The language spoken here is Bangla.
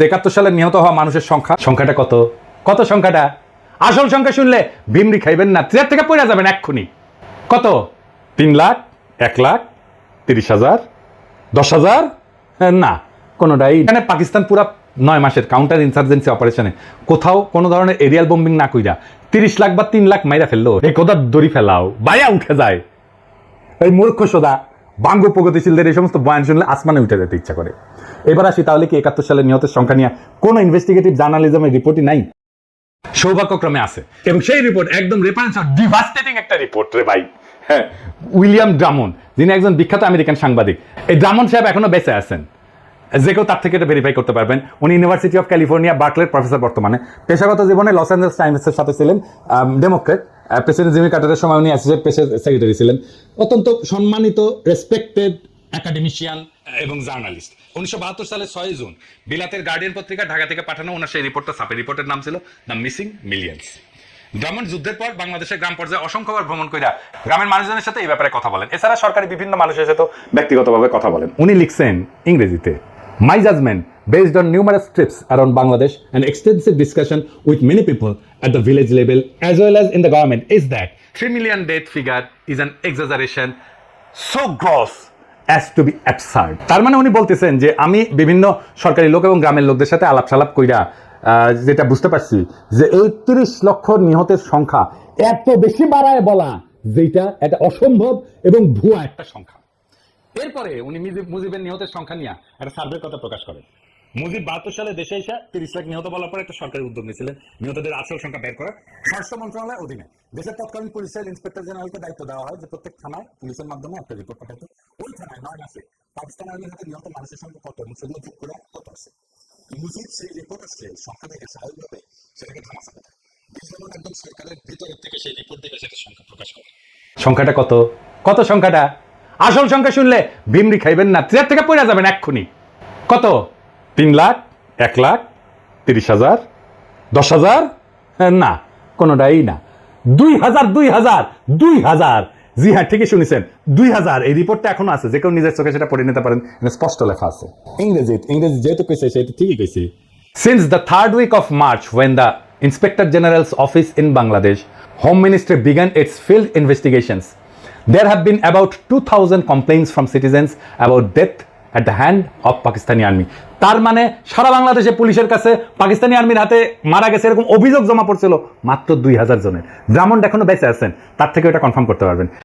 71 সালে নিহত হওয়া মানুষের সংখ্যাটা কত? কত সংখ্যাটা? আসল সংখ্যা শুনলে ভিমরি খাইবেন না, চেয়ার থেকে পড়ে যাবেন এক্ষুনি। কত? 3 লাখ, 1 লাখ, 30,000, 10,000? না, কোনোটাই। এখানে পাকিস্তান পুরা 9 মাসের কাউন্টার ইনসার্জেন্সি অপারেশনে কোথাও কোনো ধরনের এরিয়াল বোম্বিং না কইরা 30 লাখ বা 3 লাখ মাইরা ফেললো। এই কোথাও দড়ি ফেলাও বায়া উঠে যায়। এই মূর্খ সোদা বাঙ্গ প্রগতিশীলদের এই সমস্ত বয়ান শুনলে আসমানে উঠে যেতে ইচ্ছা করে। এবার আসি তাহলে কি 71 সালে নিহতের সংখ্যা নিয়ে কোনো ইনভেস্টিগেটিভ জার্নালিজমের রিপোর্টই নাই? সৌভাগ্যক্রমে আছে, এবং সেই রিপোর্ট একদম রেফারেন্স ডিভাস্টেটিং একটা রিপোর্ট রে ভাই। হ্যাঁ, উইলিয়াম ড্রামন্ড, যিনি একজন বিখ্যাত আমেরিকান সাংবাদিক। এই ড্রামন্ড সাহেব এখনো বেঁচে আছেন, যে কেউ তার থেকে এটা ভেরিফাই করতে পারবেন। উনি ইউনিভার্সিটি অফ ক্যালিফোর্নিয়া বার্কলের প্রফেসর বর্তমানে। পেশাগত জীবনে লস অ্যাঞ্জেলস টাইমসের সাথে ছিলেন ডেমোক্রেট। প্রেসিডেন্ট জিমি কার্টারের সময় উনি অ্যাসোসিয়েট প্রেসের সেক্রেটারি ছিলেন। অত্যন্ত সম্মানিত রেসপেক্টেড একাডেমিশিয়ান এবং জার্নালিস্ট। 1972 সালে 6 জুন বিলাতের গার্ডিয়ান পত্রিকা ঢাকা থেকে পাঠানো ওনার সেই রিপোর্টটা ছাপে। রিপোর্টের নাম ছিল দ্য মিসিং মিলিয়ন্স। ড্রামন্ড যুদ্ধের পর বাংলাদেশের গ্রাম পর্যায়ে অসংখ্যবার ভ্রমণ কইরা গ্রামের মানুষজনের সাথে এই ব্যাপারে কথা বলেন। এছাড়া সরকারি বিভিন্ন মানুষের সাথে ব্যক্তিগতভাবে কথা বলেন। উনি লিখছেন ইংরেজিতে, My judgment, based on numerous trips around Bangladesh and extensive discussion with many people at the village level as well as in the government, is that 3 million death figure is an exaggeration so gross as to be absurd. তার মানে উনি বলতেছেন যে আমি বিভিন্ন সরকারি লোক এবং গ্রামের লোকদের সাথে আলাপ সালাপ কইরা যেটা বুঝতে পারছি যে 30 লক্ষ নিহতের সংখ্যা এত বেশি বাড়ায় বলা যেটা এটা অসম্ভব এবং ভুয়া একটা সংখ্যা। এরপরে উনি মুজিবের নিহতের সংখ্যা নিয়ে একটা সার্ভের কথা প্রকাশ করেন। মুজিব 72 সালে দেশে এসে 30 লাখ নিহত বলার পর একটা সরকারি উদ্যোগ নিয়েছিলেন নিহতদের আসল সংখ্যা বের করার। স্বরাষ্ট্র মন্ত্রণালয়ের অধীনে দেশের তৎকালীন পুলিশের ইন্সপেক্টর জেনারেলকে দায়িত্ব দেওয়া হয় যে প্রত্যেক থানায় পুলিশের মাধ্যমে একটা রিপোর্ট পাঠাতে। ওই থানায় 9 মাসে পাকিস্তান আর্মির হাতে নিহত মানুষের সংখ্যা কত এবং সেগুলো যোগ করে কত আছে। মুজিব সেই রিপোর্ট আসছে সংখ্যা দেখে স্বাভাবিকভাবে সেটাকে থামা থাকে। যেমন একদম সরকারের ভিতরের থেকে সেই রিপোর্ট দেখে সেটা সংখ্যা প্রকাশ করে। সংখ্যাটা কত? কত সংখ্যাটা? আসল সংখ্যা শুনলে ভিমরি খাইবেন না, চেয়ার থেকে পড়ে যাবেন এক্ষুনি। কত? 3 লাখ, 1 লাখ, 30,000, 10,000? না, কোনোটাই না। 2,000। জি হ্যাঁ, ঠিকই শুনেছেন, 2,000। এই রিপোর্টটা এখনো আছে, যে কেউ নিজের চোখে সেটা পড়ে নিতে পারেন। স্পষ্ট লেখা আছে ইংরেজি যেহেতু কইছে সেটা ঠিকই কইছে। Since the 3rd week of March, when the Inspector General's office in Bangladesh, Home Ministry began its field investigations, there have been about 2,000 complaints from citizens about death at the hand of Pakistani army. তার মানে সারা বাংলাদেশে পুলিশের কাছে পাকিস্তানি আর্মির হাতে মারা গেছে এরকম অভিযোগ জমা পড়ছিল মাত্র 2,000 জনের। ড্রামন্ড এখনো বেঁচে আছেন, তার থেকে এটা কনফার্ম করতে পারবেন।